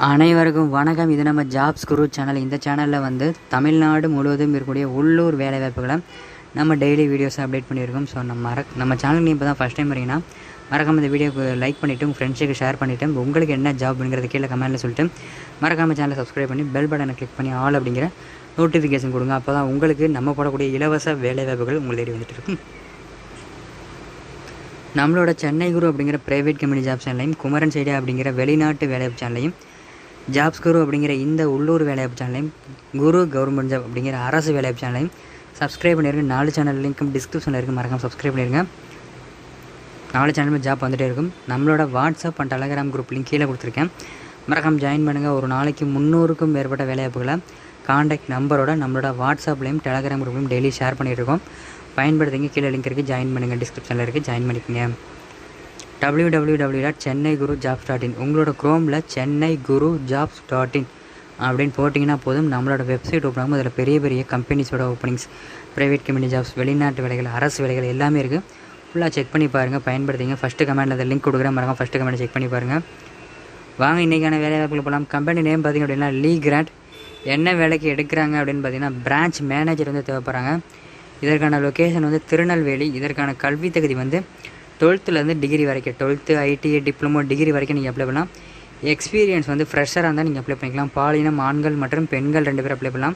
அனைவருக்கும் வணக்கம். இது நம்ம ஜாப்ஸ் குரு சேனல். இந்த சேனலில் வந்து தமிழ்நாடு முழுவதும் இருக்கக்கூடிய உள்ளூர் வேலைவாய்ப்புகளை நம்ம டெய்லி வீடியோஸை அப்டேட் பண்ணியிருக்கோம். ஸோ நம்ம சேனலுக்கு இப்போ தான் ஃபஸ்ட் டைம் வரீங்கன்னா மறக்காமல் இந்த வீடியோக்கு லைக் பண்ணிவிட்டு உங்கள் ஃப்ரெண்ட்ஸுக்கு ஷேர் பண்ணிவிட்டு உங்களுக்கு என்ன ஜாப்ங்கிறது கீழே கமெண்ட்டில் சொல்லிட்டு மறக்காமல் சேனலை சப்ஸ்கிரைப் பண்ணி பெல் பட்டனை கிளிக் பண்ணி ஆல் அப்படிங்கிற நோட்டிஃபிகேஷன் கொடுங்க. அப்போ தான் உங்களுக்கு நம்ம போடக்கூடிய இலவச வேலைவாய்ப்புகள் உங்களுக்கு தேடி வந்துட்டு இருக்கும். நம்மளோட சென்னை குரு அப்படிங்கிற ப்ரைவேட் கம்பெனி ஜாப் சேனலையும் குமரன் சைடியா அப்படிங்கிற வெளிநாட்டு வேலைவாய்ப்பு சேனலையும் ஜாப்ஸ் குரு அப்படிங்கிற இந்த உள்ளூர் வேலைவாய்ப்பு சேனலையும் குரு கவர்மெண்ட் ஜாப் அப்படிங்கிற அரசு வேலைவாய்ப்பு சேனலையும் சப்ஸ்கிரைப் பண்ணியிருங்க. 4 சேனல் லிங்க்கும் டிஸ்கிரிப்ஷனில் இருக்குது, மறக்காமல் சப்ஸ்கிரைப் பண்ணிடுங்க. 4 சேனலுமே ஜாப் வந்துகிட்டே இருக்கும். நம்மளோட WhatsApp and Telegram group link கீழே கொடுத்துருக்கேன், மறக்காமல் ஜாயின் பண்ணுங்கள். ஒரு நாளைக்கு 300க்கும் மேற்பட்ட வேலைவாய்ப்புகளை காண்டாக்ட் நம்பரோட நம்மளோட வாட்ஸ்அப்லேயும் டெலகிராம் குரூப்லையும் டெய்லி ஷேர் பண்ணிகிட்ருக்கோம். பயன்படுத்திங்க. கீழே லிங்க் இருக்குது, ஜாயின் பண்ணுங்கள். டிஸ்கிரிப்ஷனில் இருக்குது, ஜாயின் பண்ணிக்கோங்க. www.ChennaiGuruJobs.in உங்களோட க்ரோமில் ChennaiGuruJobs.in அப்படின்னு போட்டிங்கன்னா போதும், நம்மளோட வெப்சைட் ஓப்பன் ஆகும். அதில் பெரிய பெரிய கம்பெனிஸோட ஓப்பனிங்ஸ், ப்ரைவேட் கம்பெனி ஜாப்ஸ், வெளிநாட்டு வேலைகள், அரசு வேலைகள் எல்லாமே இருக்குது. ஃபுல்லாக செக் பண்ணி பாருங்கள், பயன்படுத்திங்க. ஃபஸ்ட்டு கமெண்டில் அந்த லிங்க் கொடுக்குறேன், மறக்காம ஃபஸ்ட்டு கமெண்ட் செக் பண்ணி பாருங்கள். வாங்க இன்றைக்கான வேலைவாய்ப்புகள் போகலாம். கம்பெனி நேம் பார்த்திங்க அப்படின்னா லீ கிராண்ட். என்ன வேலைக்கு எடுக்கிறாங்க அப்படின்னு பார்த்தீங்கன்னா பிரான்ச் மேனேஜர் வந்து தேவைப்படுறாங்க. இதற்கான லொக்கேஷன் வந்து திருநெல்வேலி. இதற்கான கல்வி தகுதி வந்து 12th டிகிரி வரைக்கும், 12th ஐடிஐ டிப்ளமோ டிகிரி வரைக்கும் நீங்கள் அப்ளை பண்ணலாம். எக்ஸ்பீரியன்ஸ் வந்து ஃப்ரெஷராக இருந்தால் நீங்கள் அப்ளை பண்ணிக்கலாம். பாலினம் ஆண்கள் மற்றும் பெண்கள் 2 பேர் அப்ளை பண்ணலாம்.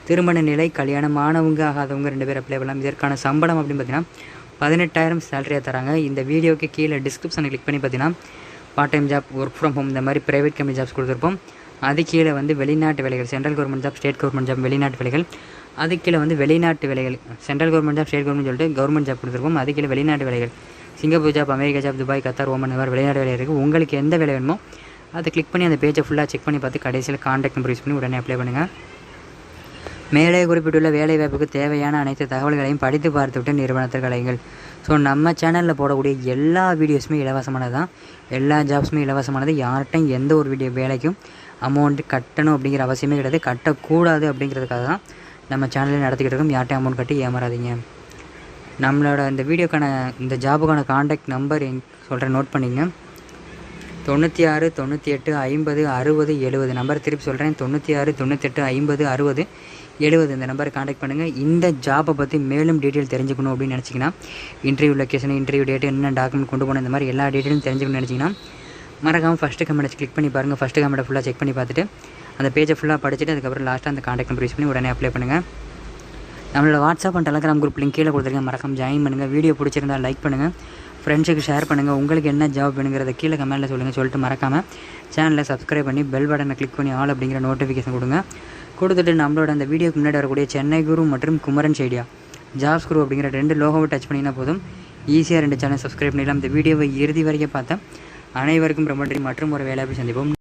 திருமண நிலை, கல்யாணம் ஆனவங்க ஆகாதவங்க 2 பேர் அப்ளை பண்ணலாம். இதற்கான சம்பளம் அப்படின்னு பார்த்தீங்கன்னா 18,000 சேலரியாக தராங்க. இந்த வீடியோக்கு கீழே டிஸ்கிரிப்ஷனை கிளிக் பண்ணி பார்த்தீங்கன்னா part time job, work from home, இந்த மாதிரி ப்ரைவேட் கம்பெனி ஜாப்ஸ் கொடுத்துருப்போம். அது கீழே வந்து வெளிநாட்டு வேலைகள், central government job, state government job, வெளிநாட்டு வேலைகள். அது கீழே வந்து வெளிநாட்டு வேலைகள், central government job, state government சொல்லிட்டு கவர்மெண்ட் ஜாப் கொடுத்துருப்போம். அது கீழே வெளிநாட்டு வேலைகள், Singapore job, America job, Dubai, Qatar, Oman, இந்த மாதிரி வெளிநாட்டு வேலை இருக்குது. உங்களுக்கு எந்த வேலை வேணுமோ அதை கிளிக் பண்ணி அந்த பேஜை ஃபுல்லாக செக் பண்ணி பார்த்து கடைசியில் காண்டாக்ட் நம்பர் யூஸ் பண்ணி உடனே அப்ளை பண்ணுங்கள். மேலே குறிப்பிட்டுள்ள வேலை வாய்ப்புக்கு தேவையான அனைத்து தகவல்களையும் படித்து பார்த்துவிட்டு நிறுவனத்திற்கு அழையுங்கள். ஸோ நம்ம சேனலில் போடக்கூடிய எல்லா வீடியோஸுமே இலவசமானது தான், எல்லா ஜாப்ஸுமே இலவசமானது. யார்கிட்டையும் எந்த ஒரு வேலைக்கும் அமௌண்ட்டு கட்டணும் அப்படிங்கிற அவசியமே கிடையாது, கட்டக்கூடாது அப்படிங்கிறதுக்காக தான் நம்ம சேனலில் நடத்திக்கிட்டு இருக்கோம். யார்ட்டையும் அமௌண்ட் கட்டி ஏமாறாதீங்க. நம்மளோட இந்த வீடியோக்கான இந்த ஜாபுக்கான காண்டாக்ட் நம்பர் சொல்கிறேன், நோட் பண்ணிங்க. 96 98 50 60 70 நம்பர் திருப்பி சொல்கிறேன். 96 98 50 60 70 இந்த நம்பரை காண்டாக்ட் பண்ணுங்கள். இந்த ஜாப்பை பற்றி மேலும் டீட்டெயில் தெரிஞ்சுக்கணும் அப்படின்னு நினச்சிங்கன்னா, இன்டர்வியூ லொக்கேஷன், இன்டர்வியூ டேட்டு, என்ன டாக்குமெண்ட் கொண்டு போகணும், இந்த மாதிரி எல்லா டீட்டெயிலும் தெரிஞ்சுக்கணும்னு நினச்சிங்கன்னா மறக்காமல் ஃபஸ்ட்டு கமெண்ட்டை கிளிக் பண்ணி பாருங்கள். ஃபஸ்ட்டு கமெண்ட்டை ஃபுல்லாக செக் பண்ணி பார்த்துட்டு அந்த பேஜை ஃபுல்லாக படிச்சுட்டு அதுக்கப்புறம் லாஸ்ட்டாக அந்த காண்டாக்ட் நம்பர் யூஸ் பண்ணி உடனே அப்ளை பண்ணுங்கள். நம்மளோட WhatsApp and Telegram group link கீழே கொடுத்துருக்கேன், மறக்காம ஜாயின் பண்ணுங்கள். வீடியோ பிடிச்சிருந்தால் லைக் பண்ணுங்கள், ஃப்ரெண்ட்ஸுக்கு ஷேர் பண்ணுங்கள். உங்களுக்கு என்ன ஜாப் வேணுங்கிறத கீழே கமெண்ட்டில் சொல்லிட்டு மறக்காமல் சேனலை சப்ஸ்கிரைப் பண்ணி பெல் பட்டனை கிளிக் பண்ணி ஆல் அப்படிங்கிற நோட்டிஃபிகேஷன் கொடுத்துட்டு நம்மளோட அந்த வீடியோக்கு முன்னாடி வரக்கூடிய சென்னை குரு மற்றும் குமரன் சைடியா ஜாப்ஸ் குரு அப்படிங்கிற 2 லோகோவை டச் பண்ணிங்கன்னா போதும், ஈஸியாக 2 சேனல் சப்ஸ்கிரைப் பண்ணிடலாம். இந்த வீடியோவை இறுதி வரைக்கும் பார்த்தா அனைவருக்கும் ரொம்ப நன்றி. மற்றும் ஒரு வேலையை சந்திப்போம்.